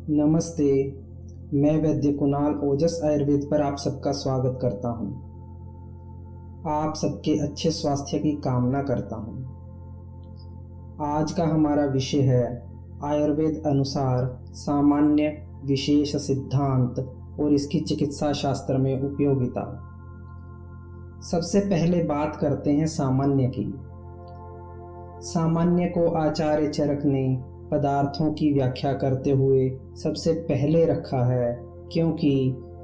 नमस्ते। मैं वैद्य कुणाल ओजस आयुर्वेद पर आप सबका स्वागत करता हूँ। आप सबके अच्छे स्वास्थ्य की कामना करता हूँ। आज का हमारा विषय है आयुर्वेद अनुसार सामान्य विशेष सिद्धांत और इसकी चिकित्सा शास्त्र में उपयोगिता। सबसे पहले बात करते हैं सामान्य की। सामान्य को आचार्य चरक ने पदार्थों की व्याख्या करते हुए सबसे पहले रखा है, क्योंकि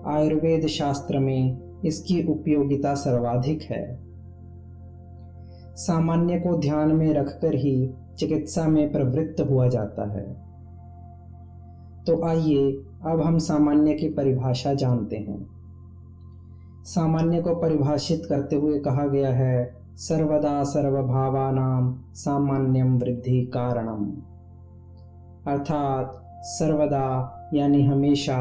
आयुर्वेद शास्त्र में इसकी उपयोगिता सर्वाधिक है। सामान्य को ध्यान में रखकर ही चिकित्सा में प्रवृत्त हुआ जाता है। तो आइए अब हम सामान्य की परिभाषा जानते हैं। सामान्य को परिभाषित करते हुए कहा गया है, सर्वदा सर्वभावानां सामान्यम वृद्धि कारणम। अर्थात सर्वदा यानी हमेशा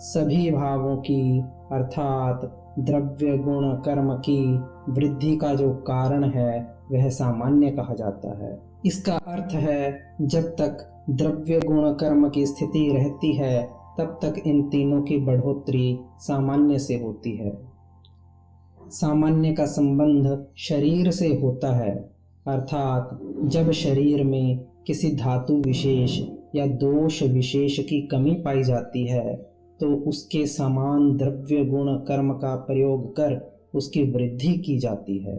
सभी भावों की अर्थात द्रव्य गुण कर्म की वृद्धि का जो कारण है वह सामान्य कहा जाता है। इसका अर्थ है, जब तक द्रव्य गुण कर्म की स्थिति रहती है तब तक इन तीनों की बढ़ोतरी सामान्य से होती है। सामान्य का संबंध शरीर से होता है, अर्थात जब शरीर में किसी धातु विशेष या दोष विशेष की कमी पाई जाती है तो उसके समान द्रव्य गुण कर्म का प्रयोग कर उसकी वृद्धि की जाती है।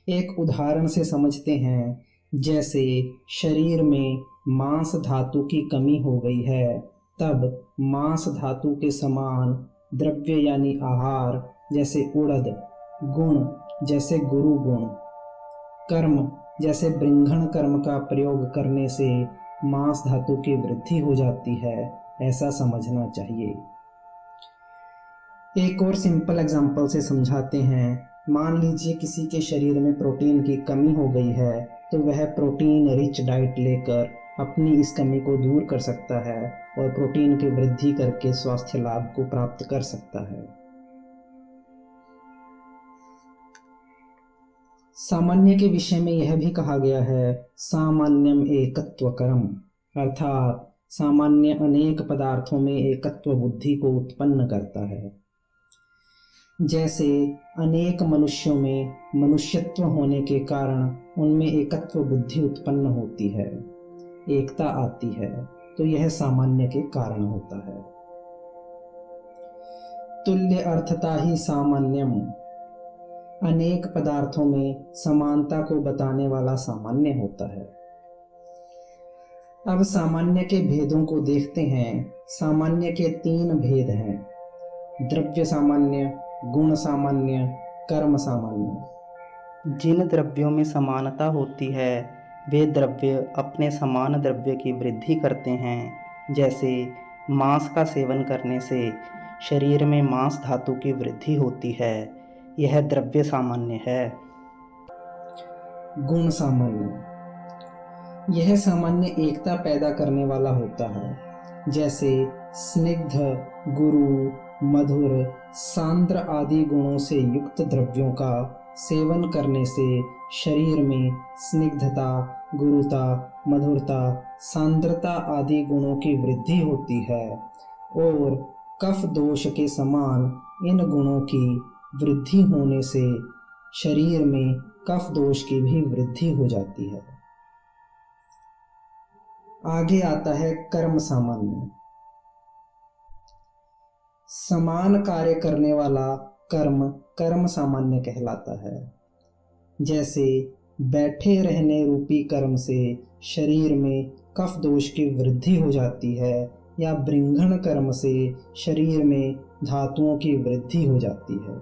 एक उदाहरण से समझते हैं। जैसे शरीर में मांस धातु की कमी हो गई है, तब मांस धातु के समान द्रव्य यानी आहार जैसे उड़द, गुण जैसे गुरु गुण, कर्म जैसे बृंघण कर्म का प्रयोग करने से मांस धातु की वृद्धि हो जाती है, ऐसा समझना चाहिए। एक और सिंपल एग्जांपल से समझाते हैं। मान लीजिए किसी के शरीर में प्रोटीन की कमी हो गई है, तो वह प्रोटीन रिच डाइट लेकर अपनी इस कमी को दूर कर सकता है और प्रोटीन की वृद्धि करके स्वास्थ्य लाभ को प्राप्त कर सकता है। सामान्य के विषय में यह भी कहा गया है, सामान्यम एकत्वकरम, अर्थात सामान्य अनेक पदार्थों में एकत्व बुद्धि को उत्पन्न करता है। जैसे अनेक मनुष्यों में मनुष्यत्व होने के कारण उनमें एकत्व बुद्धि उत्पन्न होती है, एकता आती है, तो यह सामान्य के कारण होता है। तुल्य अर्थता ही सामान्यम, अनेक पदार्थों में समानता को बताने वाला सामान्य होता है। अब सामान्य के भेदों को देखते हैं। सामान्य के 3 भेद हैं, द्रव्य सामान्य, गुण सामान्य, कर्म सामान्य। जिन द्रव्यों में समानता होती है वे द्रव्य अपने समान द्रव्य की वृद्धि करते हैं। जैसे मांस का सेवन करने से शरीर में मांस धातु की वृद्धि होती है, यह द्रव्य सामान्य है। गुण सामान्य, यह सामान्य एकता पैदा करने वाला होता है। जैसे स्निग्ध, गुरु, मधुर, सांद्र आदि गुणों से युक्त द्रव्यों का सेवन करने से शरीर में स्निग्धता, गुरुता, मधुरता, सांद्रता आदि गुणों की वृद्धि होती है और कफ दोष के समान इन गुणों की वृद्धि होने से शरीर में कफ दोष की भी वृद्धि हो जाती है। आगे आता है कर्म सामान्य। समान कार्य करने वाला कर्म कर्म सामान्य कहलाता है। जैसे बैठे रहने रूपी कर्म से शरीर में कफ दोष की वृद्धि हो जाती है, या बृंघण कर्म से शरीर में धातुओं की वृद्धि हो जाती है।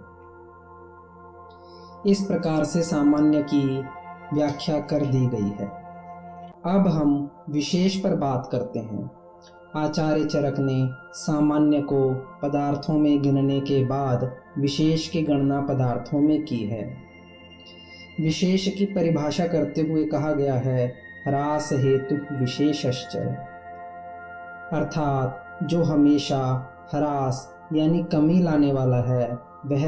इस प्रकार से सामान्य की व्याख्या कर दी गई है। अब हम विशेष पर बात करते हैं। आचार्य चरक ने सामान्य को पदार्थों में गिनने के बाद विशेष की गणना पदार्थों में की है। विशेष की परिभाषा करते हुए कहा गया है, ह्रास हेतु विशेषश्च, अर्थात जो हमेशा ह्रास यानी कमी लाने वाला है वह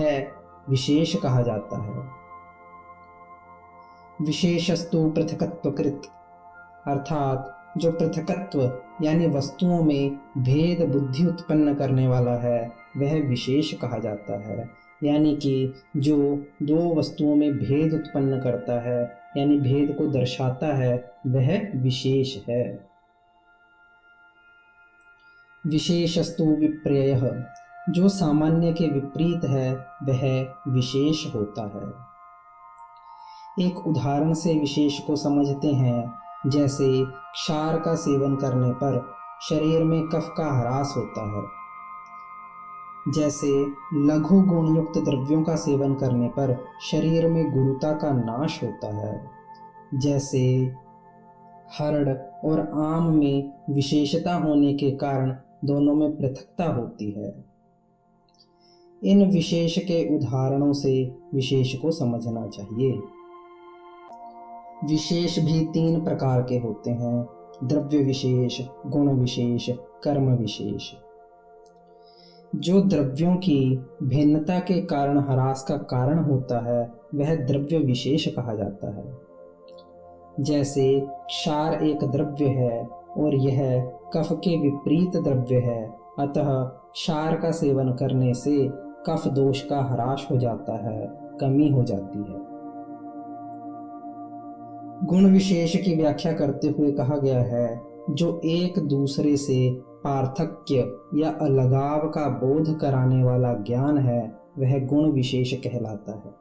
विशेष कहा जाता है। विशेषस्तु पृथकत्वकृत, अर्थात जो पृथकत्व यानी वस्तुओं में भेद बुद्धि उत्पन्न करने वाला है वह विशेष कहा जाता है। यानी कि जो दो वस्तुओं में भेद उत्पन्न करता है यानी भेद को दर्शाता है वह विशेष है। विशेषस्तु विपर्ययः, जो सामान्य के विपरीत है वह विशेष होता है। एक उदाहरण से विशेष को समझते हैं। जैसे क्षार का सेवन करने पर शरीर में कफ का ह्रास होता है। जैसे लघु गुणयुक्त द्रव्यों का सेवन करने पर शरीर में गुरुता का नाश होता है। जैसे हरड़ और आम में विशेषता होने के कारण दोनों में पृथकता होती है। इन विशेष के उदाहरणों से विशेष को समझना चाहिए। विशेष भी 3 प्रकार के होते हैं: द्रव्य विशेष, गुण विशेष, कर्म विशेष। जो द्रव्यों की भिन्नता के कारण ह्रास का कारण होता है वह द्रव्य विशेष कहा जाता है। जैसे क्षार एक द्रव्य है और यह कफ के विपरीत द्रव्य है, अतः क्षार का सेवन करने से कफ दोष का ह्रास हो जाता है, कमी हो जाती है। गुण विशेष की व्याख्या करते हुए कहा गया है, जो एक दूसरे से पार्थक्य या अलगाव का बोध कराने वाला ज्ञान है वह गुण विशेष कहलाता है।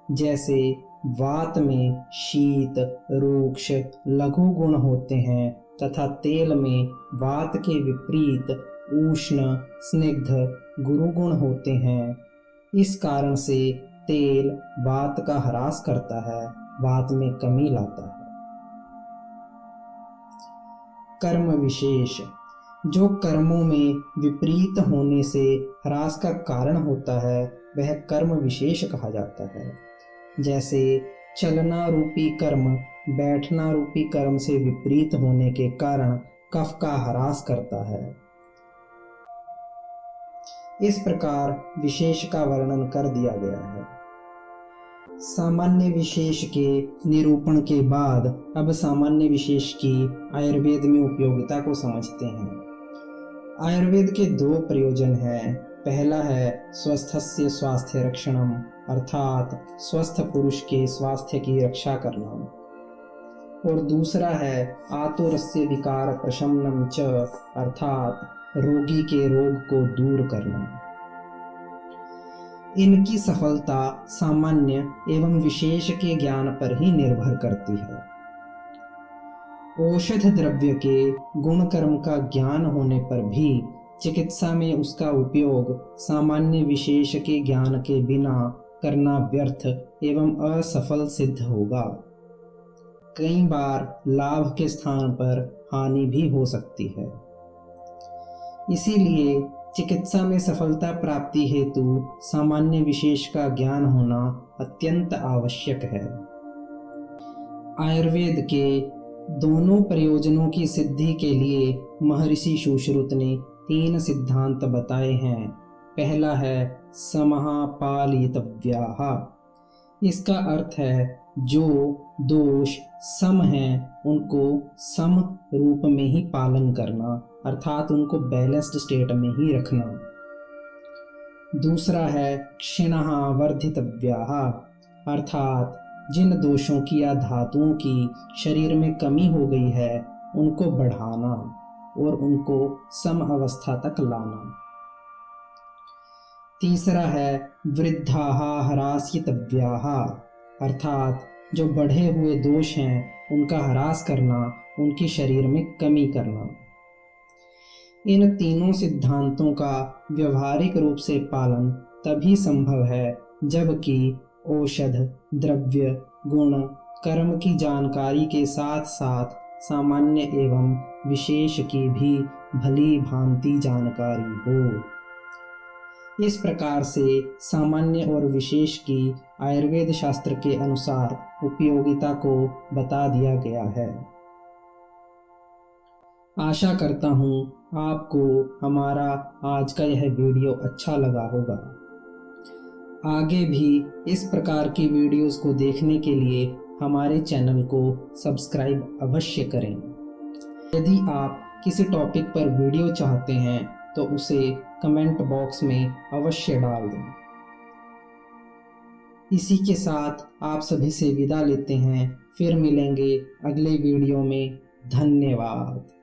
जैसे वात में शीत, रूक्ष, लघु गुण होते हैं तथा तेल में वात के विपरीत उष्ण, स्निग्ध, गुरु गुण होते हैं। इस कारण से तेल वात का ह्रास करता है, वात में कमी लाता है। कर्म विशेष, जो कर्मों में विपरीत होने से ह्रास का कारण होता है वह कर्म विशेष कहा जाता है। जैसे चलना रूपी कर्म बैठना रूपी कर्म से विपरीत होने के कारण कफ का ह्रास करता है। इस प्रकार विशेष का वर्णन कर दिया गया है। सामान्य विशेष के निरूपण के बाद अब सामान्य विशेष की आयुर्वेद में उपयोगिता को समझते हैं। आयुर्वेद के 2 प्रयोजन हैं। पहला है स्वस्थस्य स्वास्थ्य रक्षणम, अर्थात स्वस्थ पुरुष के स्वास्थ्य की रक्षा करना, और दूसरा है आतुरस्य विकार प्रशमनम च, अर्थात रोगी के रोग को दूर करना। इनकी सफलता सामान्य एवं विशेष के ज्ञान पर ही निर्भर करती है। औषध द्रव्य के गुण कर्म का ज्ञान होने पर भी चिकित्सा में उसका उपयोग सामान्य विशेष के ज्ञान के बिना करना व्यर्थ एवं असफल सिद्ध होगा। कई बार लाभ के स्थान पर हानि भी हो सकती है। इसीलिए चिकित्सा में सफलता प्राप्ति हेतु सामान्य विशेष का ज्ञान होना अत्यंत आवश्यक है। आयुर्वेद के दोनों प्रयोजनों की सिद्धि के लिए महर्षि सुश्रुत ने 3 सिद्धांत बताए हैं। पहला है समहापालितव्याः। इसका अर्थ है जो दोष सम हैं उनको सम रूप में ही पालन करना, अर्थात उनको बैलेंस्ड स्टेट में ही रखना। दूसरा है क्षिणः वर्धितव्याः, अर्थात जिन दोषों की या धातुओं की शरीर में कमी हो गई है उनको बढ़ाना और उनको सम अवस्था तक लाना। तीसरा है वृद्धाः ह्रास्यतव्याः, अर्थात जो बढ़े हुए दोष हैं उनका ह्रास करना, उनकी शरीर में कमी करना। इन तीनों सिद्धांतों का व्यवहारिक रूप से पालन तभी संभव है जबकि औषध, द्रव्य, गुण, कर्म की जानकारी के साथ साथ सामान्य एवं विशेष की भी भली भांति जानकारी हो। इस प्रकार से सामान्य और विशेष की आयुर्वेद शास्त्र के अनुसार उपयोगिता को बता दिया गया है। आशा करता हूँ आपको हमारा आज का यह वीडियो अच्छा लगा होगा। आगे भी इस प्रकार की वीडियोस को देखने के लिए हमारे चैनल को सब्सक्राइब अवश्य करें। यदि आप किसी टॉपिक पर वीडियो चाहते हैं तो उसे कमेंट बॉक्स में अवश्य डाल दें। इसी के साथ आप सभी से विदा लेते हैं। फिर मिलेंगे अगले वीडियो में। धन्यवाद।